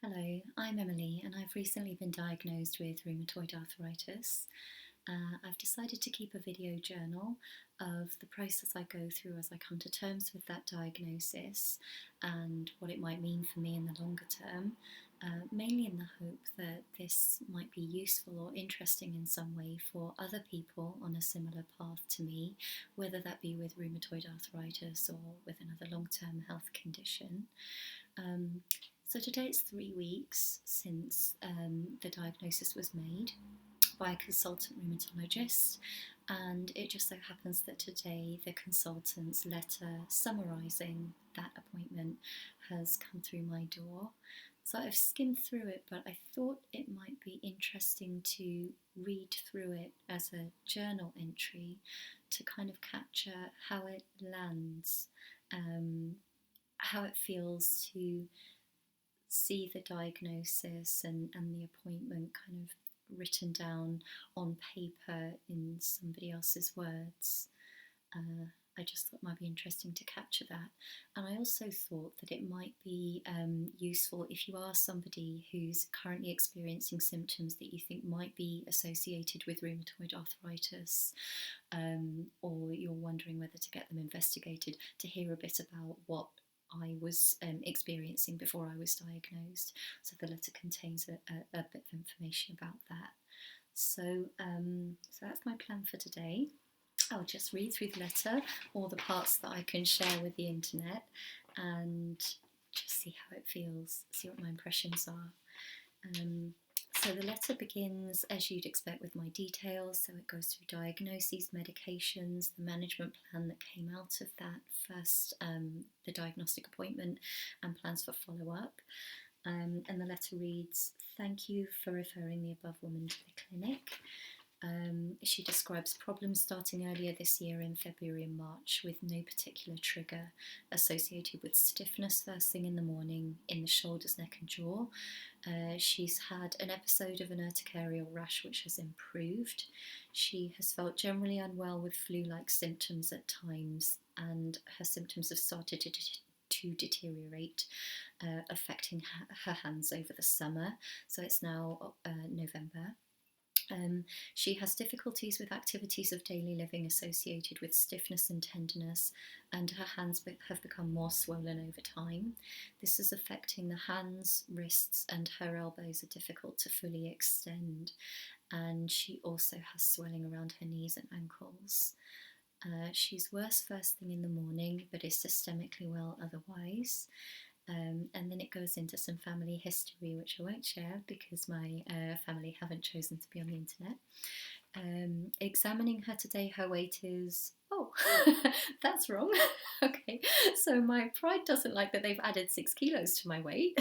Hello, I'm Emily and I've recently been diagnosed with rheumatoid arthritis. I've decided to keep a video journal of the process I go through as I come to terms with that diagnosis and what it might mean for me in the longer term, mainly in the hope that this might be useful or interesting in some way for other people on a similar path to me, whether that be with rheumatoid arthritis or with another long-term health condition. Um, so today it's 3 weeks since the diagnosis was made by a consultant rheumatologist, and it just so happens that today the consultant's letter summarising that appointment has come through my door. So I've skimmed through it, but I thought it might be interesting to read through it as a journal entry to kind of capture how it lands, how it feels to see the diagnosis and the appointment kind of written down on paper in somebody else's words. I just thought it might be interesting to capture that. And I also thought that it might be useful if you are somebody who's currently experiencing symptoms that you think might be associated with rheumatoid arthritis, or you're wondering whether to get them investigated, to hear a bit about what I was experiencing before I was diagnosed. So the letter contains a bit of information about that. So that's my plan for today. I'll just read through the letter, all the parts that I can share with the internet, and just see how it feels, see what my impressions are. So the letter begins, as you'd expect, with my details. So it goes through diagnoses, medications, the management plan that came out of that first, the diagnostic appointment, and plans for follow-up. And the letter reads, "Thank you for referring the above woman to the clinic." She describes problems starting earlier this year in February and March with no particular trigger, associated with stiffness first thing in the morning in the shoulders, neck and jaw. She's had an episode of an urticarial rash which has improved. She has felt generally unwell with flu-like symptoms at times, and her symptoms have started to deteriorate, affecting her hands over the summer. So it's now November. She has difficulties with activities of daily living associated with stiffness and tenderness, and her hands have become more swollen over time. This is affecting the hands, wrists, and her elbows are difficult to fully extend, and she also has swelling around her knees and ankles. She's worse first thing in the morning, but is systemically well otherwise. And then it goes into some family history, which I won't share because my family haven't chosen to be on the internet. Examining her today, her weight is, oh, that's wrong. Okay, so my pride doesn't like that they've added 6 kilos to my weight.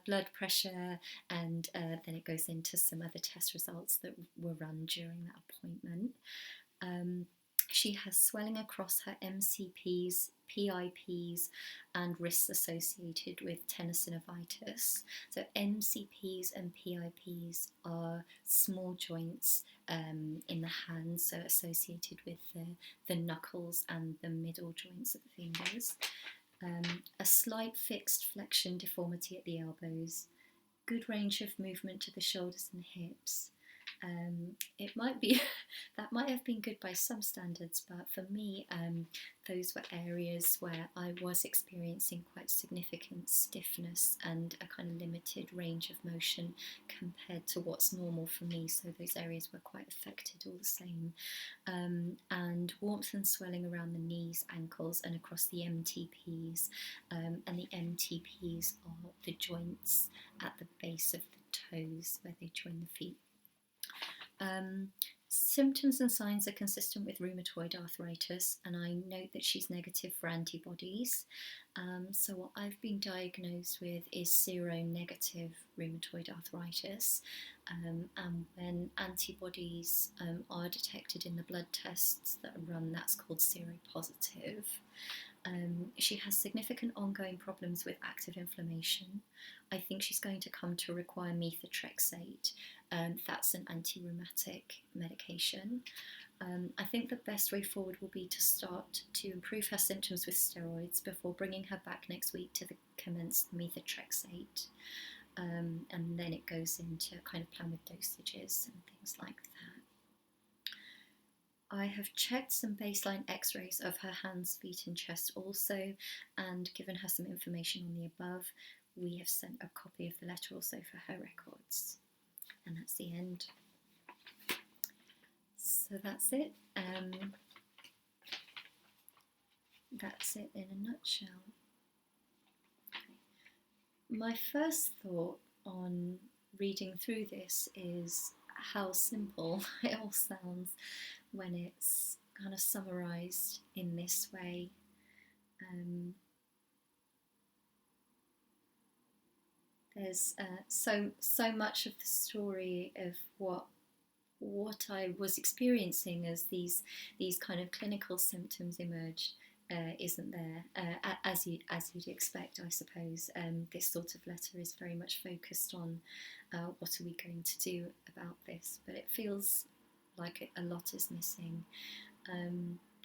Blood pressure, and then it goes into some other test results that were run during that appointment. She has swelling across her MCPs, PIPs, and wrists associated with tenosynovitis. So MCPs and PIPs are small joints in the hands, so associated with the knuckles and the middle joints of the fingers. A slight fixed flexion deformity at the elbows. Good range of movement to the shoulders and hips. It might be, that might have been good by some standards, but for me, those were areas where I was experiencing quite significant stiffness and a kind of limited range of motion compared to what's normal for me, so those areas were quite affected all the same. And warmth and swelling around the knees, ankles, and across the MTPs, and the MTPs are the joints at the base of the toes where they join the feet. Symptoms and signs are consistent with rheumatoid arthritis, and I note that she's negative for antibodies. So what I've been diagnosed with is seronegative rheumatoid arthritis, and when antibodies are detected in the blood tests that are run, that's called seropositive. She has significant ongoing problems with active inflammation. I think she's going to come to require methotrexate. That's an anti-rheumatic medication. I think the best way forward will be to start to improve her symptoms with steroids before bringing her back next week to commence methotrexate. And then it goes into kind of plan with dosages and things like that. I have checked some baseline x-rays of her hands, feet and chest also, and given her some information on the above. We have sent a copy of the letter also for her records. And that's the end. So that's it. That's it in a nutshell. Okay. My first thought on reading through this is how simple it all sounds when it's kind of summarised in this way. There's so much of the story of what I was experiencing as these kind of clinical symptoms emerged isn't there, as you'd expect, I suppose. This sort of letter is very much focused on what are we going to do about this, but it feels like a lot is missing.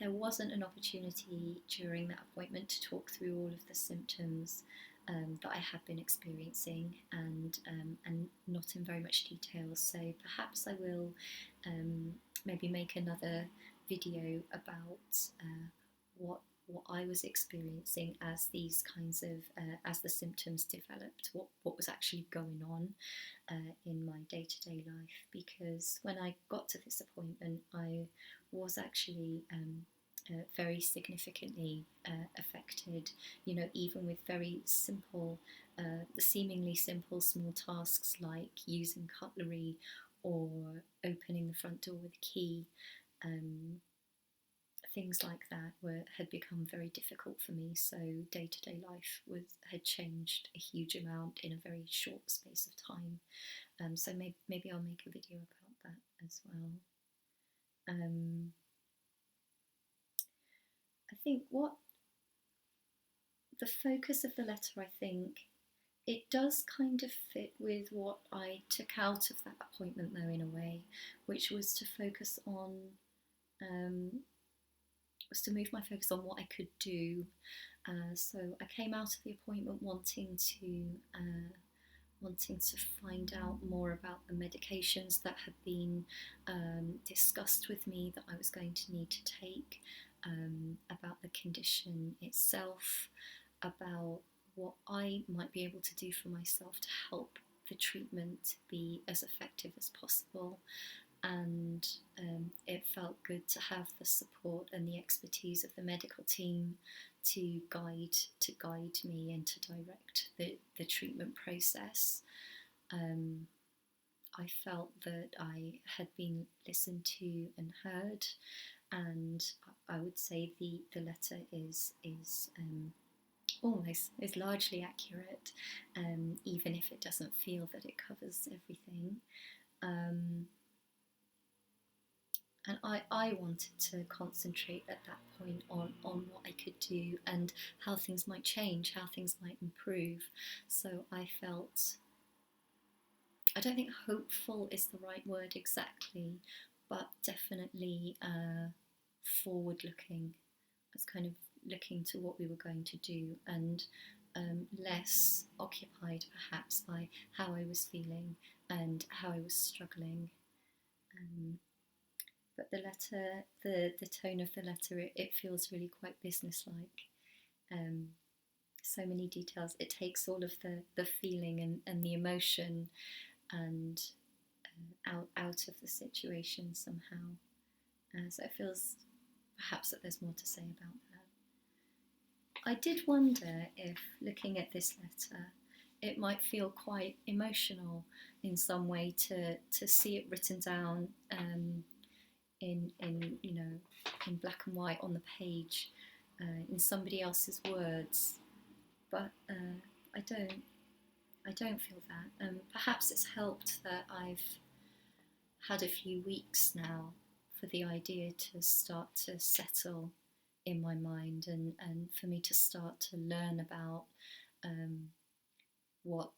There wasn't an opportunity during that appointment to talk through all of the symptoms that I have been experiencing, and not in very much detail. So perhaps I will maybe make another video about what I was experiencing as these kinds of as the symptoms developed, what was actually going on in my day-to-day life. Because when I got to this appointment, I was actually very significantly affected, you know, even with very simple, seemingly simple small tasks like using cutlery or opening the front door with a key. Things like that had become very difficult for me. So day-to-day life had changed a huge amount in a very short space of time. So maybe I'll make a video about that as well. I think what the focus of the letter, I think it does kind of fit with what I took out of that appointment, though, in a way, which was to focus on was to move my focus on what I could do. So I came out of the appointment wanting to find out more about the medications that had been discussed with me that I was going to need to take, about the condition itself, about what I might be able to do for myself to help the treatment be as effective as possible. And it felt good to have the support and the expertise of the medical team to guide me and to direct the treatment process. I felt that I had been listened to and heard, and I would say the letter is almost is largely accurate, even if it doesn't feel that it covers everything. And I wanted to concentrate at that point on what I could do and how things might change, how things might improve. So I felt, I don't think hopeful is the right word exactly, but definitely forward looking. I was kind of looking to what we were going to do, and less occupied perhaps by how I was feeling and how I was struggling. But the letter, the tone of the letter, it feels really quite businesslike. So many details. It takes all of the feeling and the emotion and out of the situation somehow. So it feels perhaps that there's more to say about that. I did wonder if, looking at this letter, it might feel quite emotional in some way to see it written down in you know, in black and white on the page, in somebody else's words, but I don't feel that. Perhaps it's helped that I've had a few weeks now for the idea to start to settle in my mind, and for me to start to learn about what's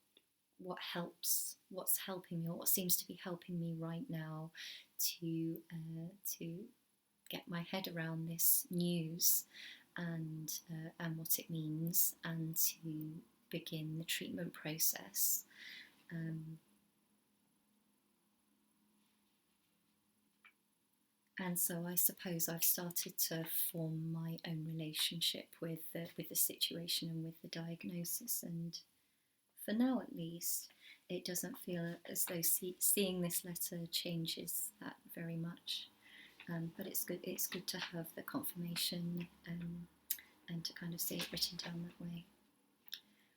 helping me, or what seems to be helping me right now to get my head around this news and what it means, and to begin the treatment process. And so I suppose I've started to form my own relationship with the situation and with the diagnosis. And for now, at least, it doesn't feel as though seeing this letter changes that very much. But it's good. It's good to have the confirmation and to kind of see it written down that way.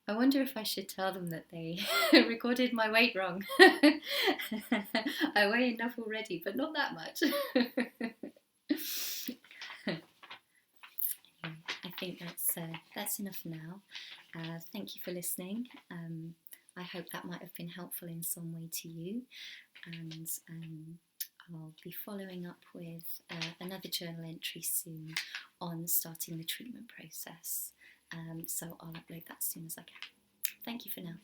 I wonder if I should tell them that they recorded my weight wrong. I weigh enough already, but not that much. Anyway, I think that's enough now. Thank you for listening. I hope that might have been helpful in some way to you, and I'll be following up with another journal entry soon on starting the treatment process. So I'll upload that as soon as I can. Thank you for now.